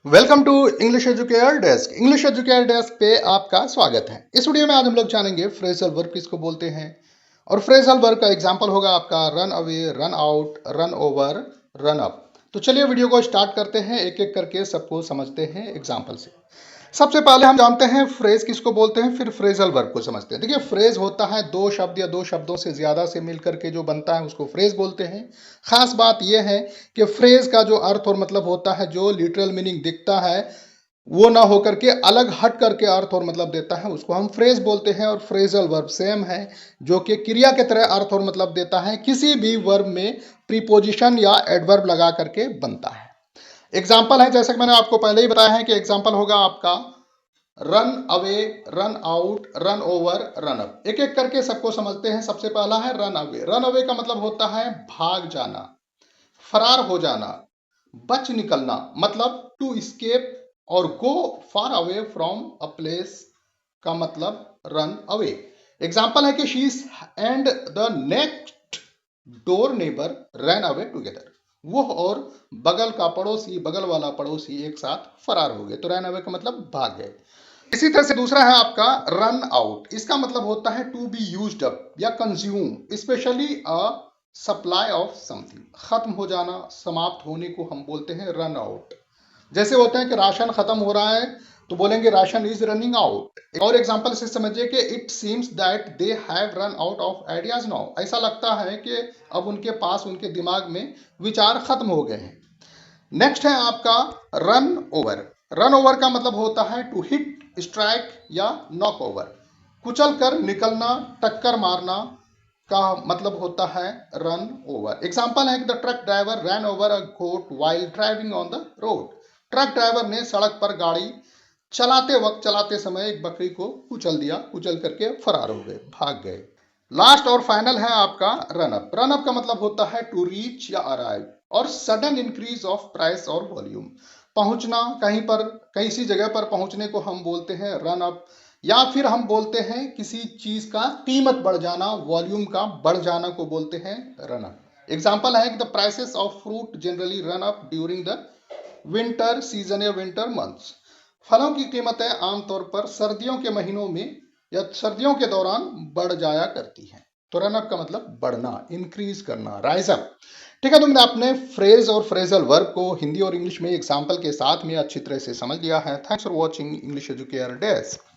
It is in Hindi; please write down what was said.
Welcome to English educare desk. English educare desk पे आपका स्वागत है। इस वीडियो में आज हम लोग जानेंगे फ्रेजल वर्ब किसको बोलते हैं और फ्रेजल वर्ब का एग्जांपल होगा आपका run away, run out, run over, run up. तो चलिए वीडियो को स्टार्ट करते हैं, एक एक करके सबको समझते हैं एग्जांपल से। सबसे पहले हम जानते हैं फ्रेज किसको बोलते हैं, फिर फ्रेजल वर्ब को समझते हैं। देखिए, फ्रेज होता है दो शब्द या दो शब्दों से ज्यादा से मिलकर के जो बनता है उसको फ्रेज बोलते हैं। खास बात यह है कि फ्रेज का जो अर्थ और मतलब होता है, जो लिटरल मीनिंग दिखता है वो ना होकर के अलग हट करके अर्थ और मतलब देता है, उसको हम फ्रेज बोलते हैं। और फ्रेजल वर्ब सेम है, जो कि क्रिया के तरह अर्थ और मतलब देता है, किसी भी वर्ब में प्रीपोजिशन या एडवर्ब लगा करके बनता है। एग्जाम्पल है, जैसे कि मैंने आपको पहले ही बताया है कि एग्जाम्पल होगा आपका run away, run out, run over, run up. एक एक करके सबको समझते हैं। सबसे पहला है रन अवे। रन अवे का मतलब होता है भाग जाना, फरार हो जाना, बच निकलना, मतलब टू स्केप। और go far away from a place का मतलब रन अवे। एग्जाम्पल है कि she and the next door neighbour run away together. वो और बगल का पड़ोसी, बगल वाला पड़ोसी एक साथ फरार हो गए। तो रन अवे का मतलब भाग गए। इसी तरह से दूसरा है आपका रन आउट। इसका मतलब होता है टू बी यूज्ड अप या consume, specially a supply of something. खत्म हो जाना, समाप्त होने को हम बोलते हैं रन आउट। जैसे होता है कि राशन खत्म हो रहा है तो बोलेंगे राशन इज रनिंग आउट। एक और एग्जांपल से समझिए कि it seems that they have run out of ideas now. ऐसा लगता है कि अब उनके पास, उनके दिमाग में विचार खत्म हो गए हैं। नेक्स्ट है आपका रन ओवर। रन ओवर का मतलब होता है टू हिट, स्ट्राइक या नॉक ओवर। कुचल कर निकलना, टक्कर मारना का मतलब होता है रन ओवर। एग्जाम्पल है कि the truck driver ran over a goat while driving on the road. Truck driver ने सड़क पर गाड़ी चलाते वक्त, चलाते समय एक बकरी को कुचल दिया, कुचल करके फरार हो गए, भाग गए। लास्ट और फाइनल है आपका रन अप। रन अप का मतलब होता है टू रीच या अराइव और सडन इंक्रीज ऑफ प्राइस और वॉल्यूम। पहुंचना, कहीं पर, किसी जगह पर पहुंचने को हम बोलते हैं रन अप। या फिर हम बोलते हैं किसी चीज का कीमत बढ़ जाना, वॉल्यूम का बढ़ जाना को बोलते हैं रन अप। एग्जाम्पल है कि the prices of fruit generally run up during the winter season या विंटर मंथ्स। फलों की कीमतें आमतौर पर सर्दियों के महीनों में या सर्दियों के दौरान बढ़ जाया करती हैं। तो रन अप का मतलब बढ़ना, इंक्रीज करना, राइज अप। ठीक है, तुमने अपने फ्रेज और फ्रेजल वर्ब को हिंदी और इंग्लिश में एग्जाम्पल के साथ में अच्छी तरह से समझ लिया है। Thanks for watching English educare desk.